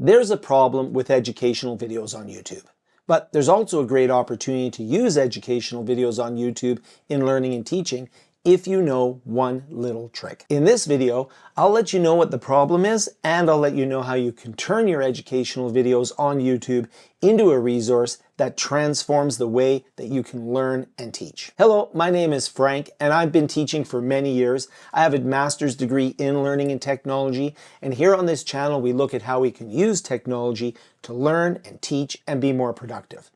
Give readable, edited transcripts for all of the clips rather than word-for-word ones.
There's a problem with educational videos on YouTube, but there's also a great opportunity to use educational videos on YouTube in learning and teaching if you know one little trick. In this video, I'll let you know what the problem is, and I'll let you know how you can turn your educational videos on YouTube into a resource that transforms the way that you can learn and teach. Hello, my name is Frank, and I've been teaching for many years. I have a master's degree in learning and technology, and here on this channel, we look at how we can use technology to learn and teach and be more productive.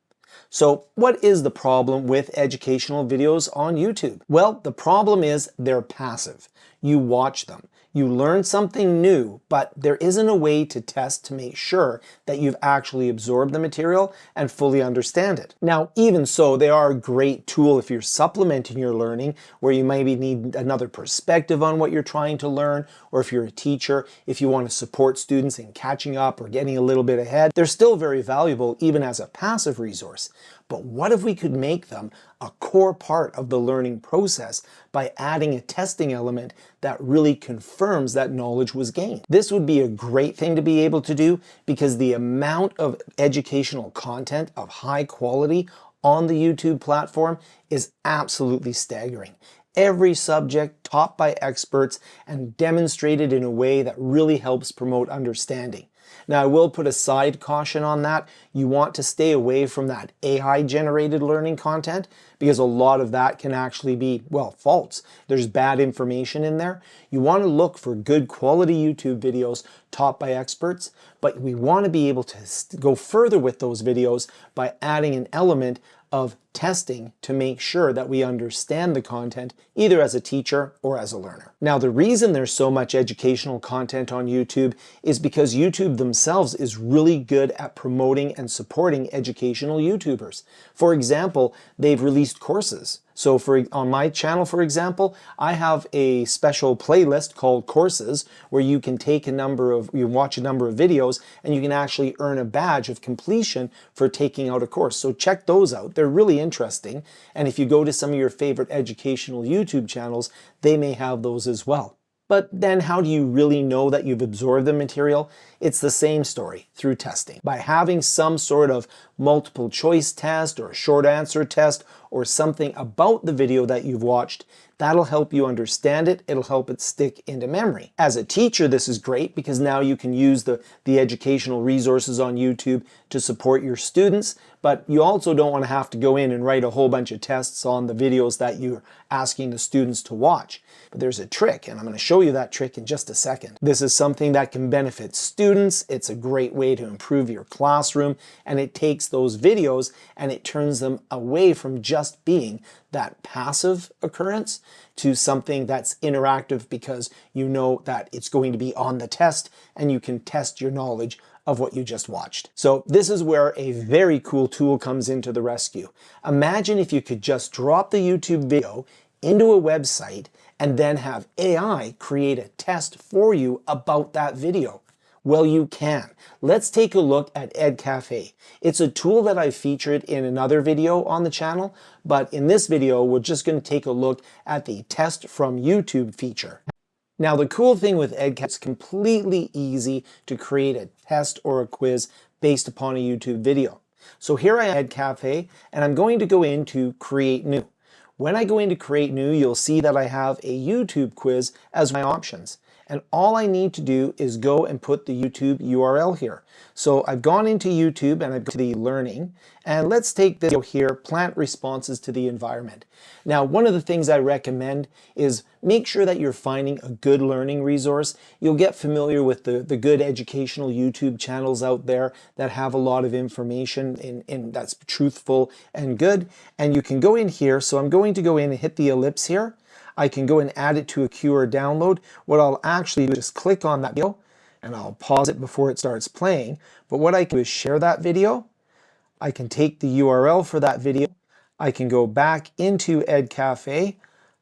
So what is the problem with educational videos on YouTube? Well, the problem is they're passive. You watch them. You learn something new, but there isn't a way to test to make sure that you've actually absorbed the material and fully understand it. Now, even so, they are a great tool if you're supplementing your learning, where you maybe need another perspective on what you're trying to learn, or if you're a teacher, if you want to support students in catching up or getting a little bit ahead. They're still very valuable even as a passive resource. But what if we could make them a core part of the learning process by adding a testing element that really confirms that knowledge was gained? This would be a great thing to be able to do, because the amount of educational content of high quality on the YouTube platform is absolutely staggering. Every subject taught by experts and demonstrated in a way that really helps promote understanding. Now, I will put a side caution on that. You want to stay away from that AI-generated learning content, because a lot of that can actually be, well, false. There's bad information in there. You want to look for good quality YouTube videos taught by experts, but we want to be able to go further with those videos by adding an element of testing to make sure that we understand the content either as a teacher or as a learner. Now, the reason there's so much educational content on YouTube is because YouTube themselves is really good at promoting and supporting educational YouTubers. For example, they've released courses. So on my channel, for example, I have a special playlist called Courses, where you can watch a number of videos and you can actually earn a badge of completion for taking out a course. So check those out. They're really interesting. And if you go to some of your favorite educational YouTube channels, they may have those as well. But then how do you really know that you've absorbed the material? It's the same story, through testing. By having some sort of multiple choice test or a short answer test or something about the video that you've watched, that'll help you understand it. It'll help it stick into memory. As a teacher, this is great, because now you can use the educational resources on YouTube to support your students, but you also don't want to have to go in and write a whole bunch of tests on the videos that you're asking the students to watch. But there's a trick, and I'm going to show you that trick in just a second. This is something that can benefit students. It's a great way to improve your classroom, and it takes those videos and it turns them away from just being that passive occurrence to something that's interactive, because you know that it's going to be on the test and you can test your knowledge of what you just watched. So this is where a very cool tool comes into the rescue. Imagine if you could just drop the YouTube video into a website and then have AI create a test for you about that video. Well, you can. Let's take a look at EdCafe. It's a tool that I featured in another video on the channel, but in this video, we're just going to take a look at the Test from YouTube feature. Now, the cool thing with EdCafe, it's completely easy to create a test or a quiz based upon a YouTube video. So here I am at EdCafe, and I'm going to go into Create New. When I go into Create New, you'll see that I have a YouTube quiz as my options. And all I need to do is go and put the YouTube URL here. So I've gone into YouTube and I've gone to the learning, and let's take this video here, plant responses to the environment. Now, one of the things I recommend is make sure that you're finding a good learning resource. You'll get familiar with the good educational YouTube channels out there that have a lot of information that's truthful and good. And you can go in here. So I'm going to go in and hit the ellipse here. I can go and add it to a queue or download. What I'll actually do is just click on that video, and I'll pause it before it starts playing. But what I can do is share that video. I can take the URL for that video. I can go back into EdCafe.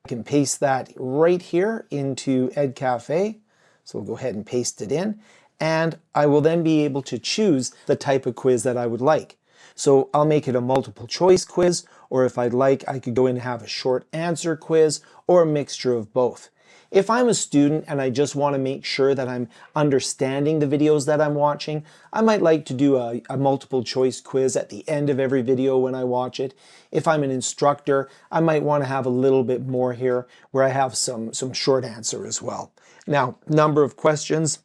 I can paste that right here into EdCafe. So we'll go ahead and paste it in. And I will then be able to choose the type of quiz that I would like. So I'll make it a multiple choice quiz, or if I'd like, I could go in and have a short answer quiz or a mixture of both. If I'm a student and I just want to make sure that I'm understanding the videos that I'm watching, I might like to do a multiple choice quiz at the end of every video when I watch it. If I'm an instructor, I might want to have a little bit more here where I have some short answer as well. Now, number of questions,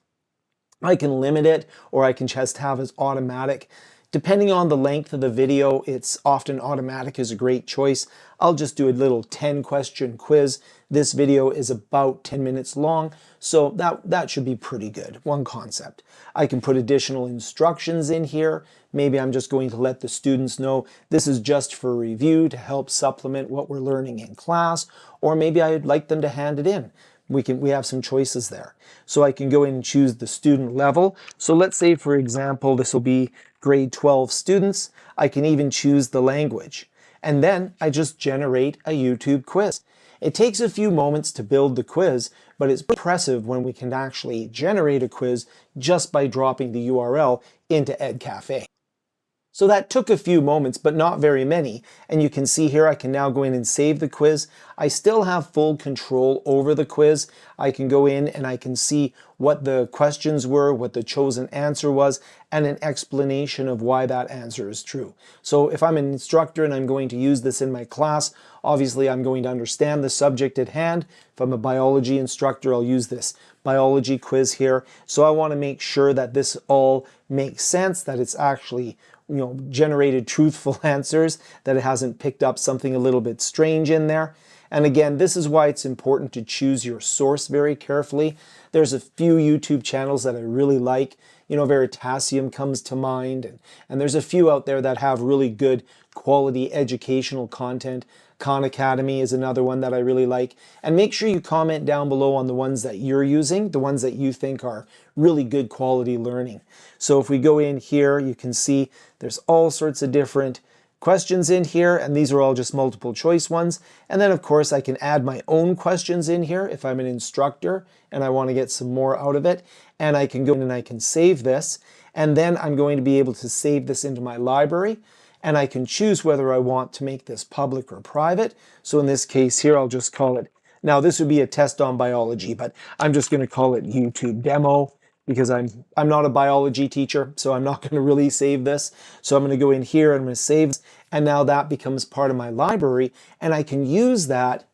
I can limit it or I can just have as automatic. Depending on the length of the video, it's often automatic is a great choice. I'll just do a little 10-question quiz. This video is about 10 minutes long, so that should be pretty good. One concept. I can put additional instructions in here. Maybe I'm just going to let the students know this is just for review to help supplement what we're learning in class, or maybe I'd like them to hand it in. We have some choices there. So I can go in and choose the student level. So let's say, for example, this will be grade 12 students. I can even choose the language. And then I just generate a YouTube quiz. It takes a few moments to build the quiz, but it's impressive when we can actually generate a quiz just by dropping the URL into EdCafe. So that took a few moments, but not very many. And you can see here, I can now go in and save the quiz. I still have full control over the quiz. I can go in and I can see what the questions were, what the chosen answer was, and an explanation of why that answer is true. So if I'm an instructor and I'm going to use this in my class, obviously I'm going to understand the subject at hand. If I'm a biology instructor, I'll use this biology quiz here. So I want to make sure that this all makes sense, that it's actually generated truthful answers, that it hasn't picked up something a little bit strange in there. And again, this is why it's important to choose your source very carefully. There's a few YouTube channels that I really like. Veritasium comes to mind, and there's a few out there that have really good quality educational content. Khan Academy is another one that I really like. And make sure you comment down below on the ones that you're using, the ones that you think are really good quality learning. So if we go in here, you can see there's all sorts of different questions in here, and these are all just multiple choice ones. And then of course I can add my own questions in here if I'm an instructor and I want to get some more out of it. And I can go in and I can save this, and then I'm going to be able to save this into my library. And I can choose whether I want to make this public or private. So in this case here, I'll just call it, now this would be a test on biology, but I'm just going to call it YouTube demo because I'm not a biology teacher, so I'm not going to really save this. So I'm going to go in here and I'm going to save, and now that becomes part of my library, and I can use that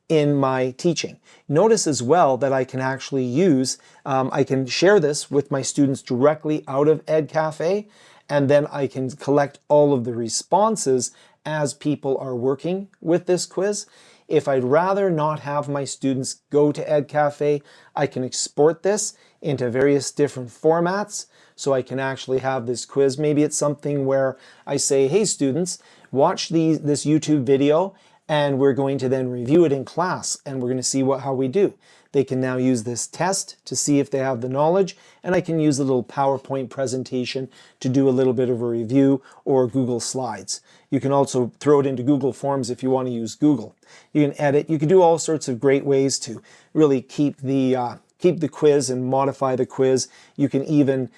in my teaching. Notice as well that I can actually use, I can share this with my students directly out of EdCafe, and then I can collect all of the responses as people are working with this quiz. If I'd rather not have my students go to EdCafe, I can export this into various different formats. So I can actually have this quiz. Maybe it's something where I say, hey students, watch this YouTube video, and we're going to then review it in class, and we're going to see how we do. They can now use this test to see if they have the knowledge, and I can use a little PowerPoint presentation to do a little bit of a review, or Google Slides. You can also throw it into Google Forms if you want to use Google. You can edit. You can do all sorts of great ways to really keep the quiz and modify the quiz. You can even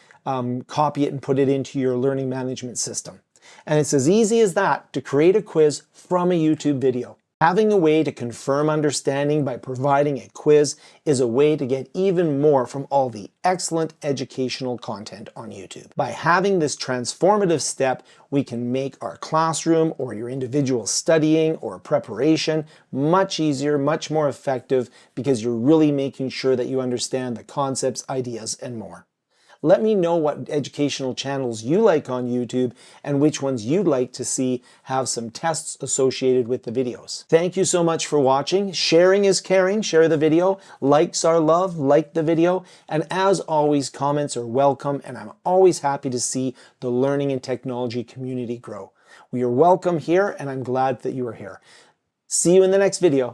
copy it and put it into your learning management system. And it's as easy as that to create a quiz from a YouTube video. Having a way to confirm understanding by providing a quiz is a way to get even more from all the excellent educational content on YouTube. By having this transformative step, we can make our classroom or your individual studying or preparation much easier, much more effective, because you're really making sure that you understand the concepts, ideas, and more. Let me know what educational channels you like on YouTube and which ones you'd like to see have some tests associated with the videos. Thank you so much for watching. Sharing is caring. Share the video. Likes are love. Like the video. And as always, comments are welcome, and I'm always happy to see the learning and technology community grow. We are welcome here, and I'm glad that you are here. See you in the next video.